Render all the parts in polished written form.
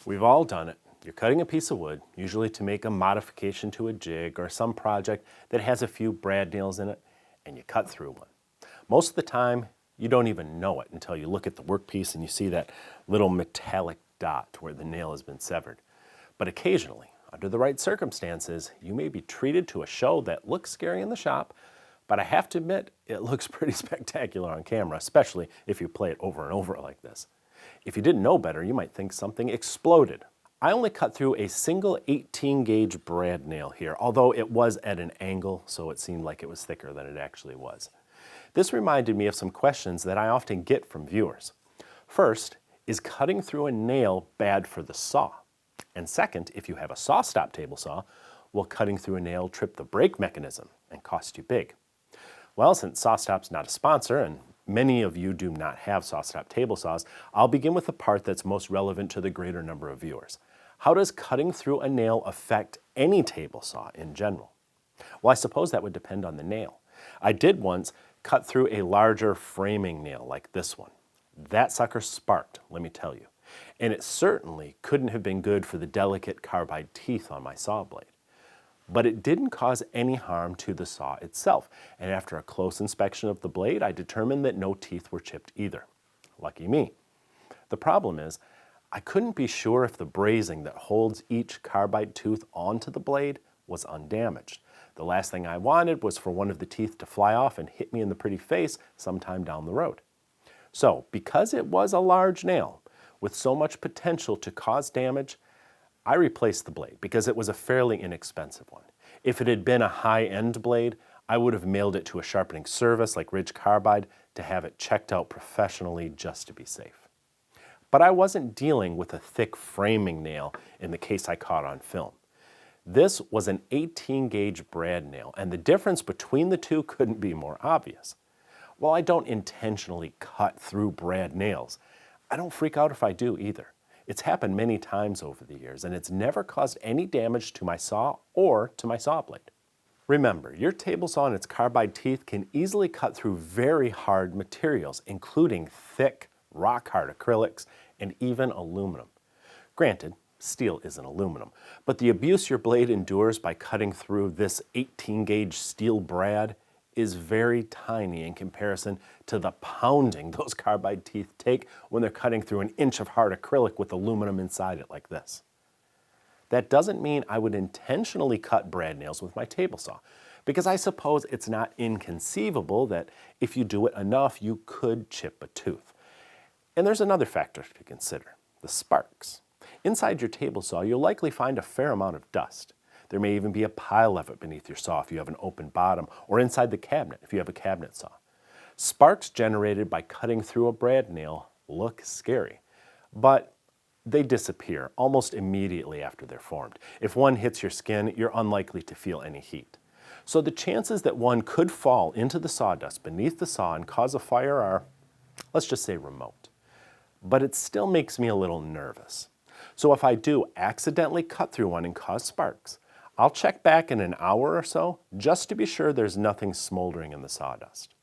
We've all done it. You're cutting a piece of wood, usually to make a modification to a jig or some project that has a few brad nails in it, and you cut through one. Most of the time, you don't even know it until you look at the workpiece and you see that little metallic dot where the nail has been severed. But occasionally, under the right circumstances, you may be treated to a show that looks scary in the shop, but I have to admit, it looks pretty spectacular on camera, especially if you play it over and over like this. If you didn't know better, you might think something exploded. I only cut through a single 18 gauge brad nail here, although it was at an angle, so it seemed like it was thicker than it actually was. This reminded me of some questions that I often get from viewers. First, is cutting through a nail bad for the saw? And second, if you have a SawStop table saw, will cutting through a nail trip the brake mechanism and cost you big? Well, since SawStop's not a sponsor, and many of you do not have SawStop table saws, I'll begin with the part that's most relevant to the greater number of viewers. How does cutting through a nail affect any table saw in general? Well, I suppose that would depend on the nail. I did once cut through a larger framing nail like this one. That sucker sparked, let me tell you. And it certainly couldn't have been good for the delicate carbide teeth on my saw blade. But it didn't cause any harm to the saw itself, and after a close inspection of the blade, I determined that no teeth were chipped either. Lucky me. The problem is, I couldn't be sure if the brazing that holds each carbide tooth onto the blade was undamaged. The last thing I wanted was for one of the teeth to fly off and hit me in the pretty face sometime down the road. So, because it was a large nail with so much potential to cause damage, I replaced the blade because it was a fairly inexpensive one. If it had been a high-end blade, I would have mailed it to a sharpening service like Ridge Carbide to have it checked out professionally just to be safe. But I wasn't dealing with a thick framing nail in the case I caught on film. This was an 18 gauge brad nail, and the difference between the two couldn't be more obvious. While I don't intentionally cut through brad nails, I don't freak out if I do either. It's happened many times over the years, and it's never caused any damage to my saw or to my saw blade. Remember, your table saw and its carbide teeth can easily cut through very hard materials, including thick, rock-hard acrylics and even aluminum. Granted, steel isn't aluminum, but the abuse your blade endures by cutting through this 18 gauge steel brad is very tiny in comparison to the pounding those carbide teeth take when they're cutting through an inch of hard acrylic with aluminum inside it like this. That doesn't mean I would intentionally cut brad nails with my table saw, because I suppose it's not inconceivable that if you do it enough, you could chip a tooth. And there's another factor to consider, the sparks. Inside your table saw, you'll likely find a fair amount of dust. There may even be a pile of it beneath your saw if you have an open bottom, or inside the cabinet if you have a cabinet saw. Sparks generated by cutting through a brad nail look scary, but they disappear almost immediately after they're formed. If one hits your skin, you're unlikely to feel any heat. So the chances that one could fall into the sawdust beneath the saw and cause a fire are, let's just say, remote. But it still makes me a little nervous. So if I do accidentally cut through one and cause sparks, I'll check back in an hour or so just to be sure there's nothing smoldering in the sawdust.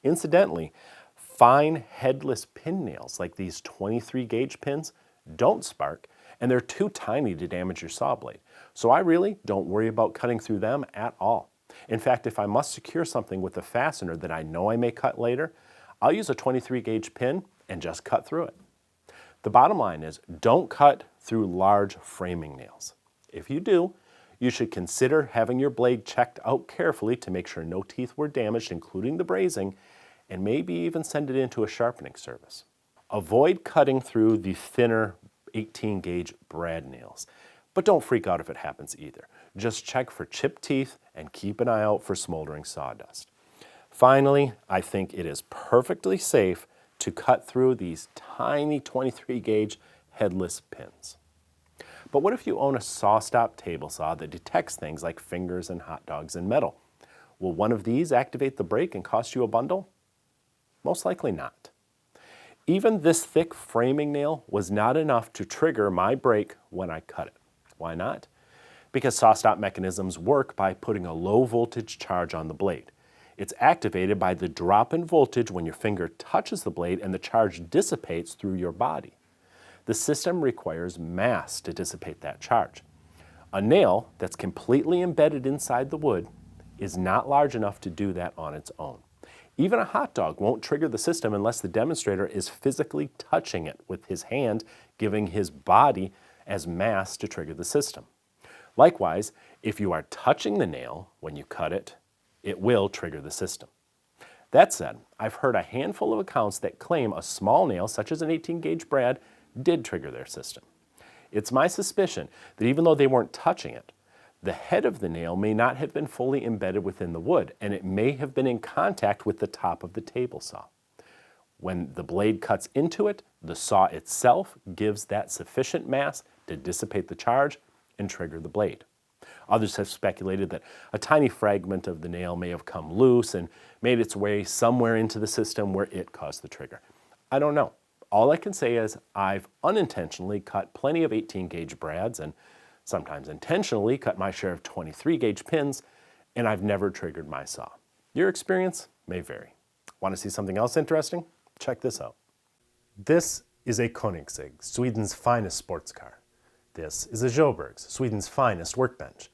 Incidentally, fine headless pin nails like these 23 gauge pins don't spark, and they're too tiny to damage your saw blade. So I really don't worry about cutting through them at all. In fact, if I must secure something with a fastener that I know I may cut later, I'll use a 23 gauge pin and just cut through it. The bottom line is, don't cut through large framing nails. If you do, you should consider having your blade checked out carefully to make sure no teeth were damaged, including the brazing, and maybe even send it into a sharpening service. Avoid cutting through the thinner 18 gauge brad nails, but don't freak out if it happens either. Just check for chipped teeth and keep an eye out for smoldering sawdust. Finally, I think it is perfectly safe to cut through these tiny 23 gauge headless pins. But what if you own a SawStop table saw that detects things like fingers and hot dogs and metal? Will one of these activate the brake and cost you a bundle? Most likely not. Even this thick framing nail was not enough to trigger my brake when I cut it. Why not? Because SawStop mechanisms work by putting a low voltage charge on the blade. It's activated by the drop in voltage when your finger touches the blade and the charge dissipates through your body. the system requires mass to dissipate that charge. A nail that's completely embedded inside the wood is not large enough to do that on its own. Even a hot dog won't trigger the system unless the demonstrator is physically touching it with his hand, giving his body as mass to trigger the system. Likewise, if you are touching the nail when you cut it, it will trigger the system. That said, I've heard a handful of accounts that claim a small nail, such as an 18-gauge brad, did trigger their system. It's my suspicion that even though they weren't touching it, the head of the nail may not have been fully embedded within the wood, and it may have been in contact with the top of the table saw. When the blade cuts into it, the saw itself gives that sufficient mass to dissipate the charge and trigger the blade. Others have speculated that a tiny fragment of the nail may have come loose and made its way somewhere into the system where it caused the trigger. I don't know. All I can say is I've unintentionally cut plenty of 18-gauge brads and sometimes intentionally cut my share of 23-gauge pins, and I've never triggered my saw. Your experience may vary. Want to see something else interesting? Check this out. This is a Koenigsegg, Sweden's finest sports car. This is a Sjöbergs, Sweden's finest workbench.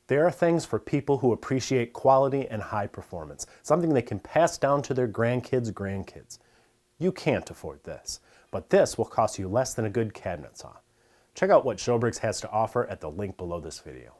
There are things for people who appreciate quality and high performance, something they can pass down to their grandkids. You can't afford this, but this will cost you less than a good cabinet saw. Check out what Sjöbergs has to offer at the link below this video.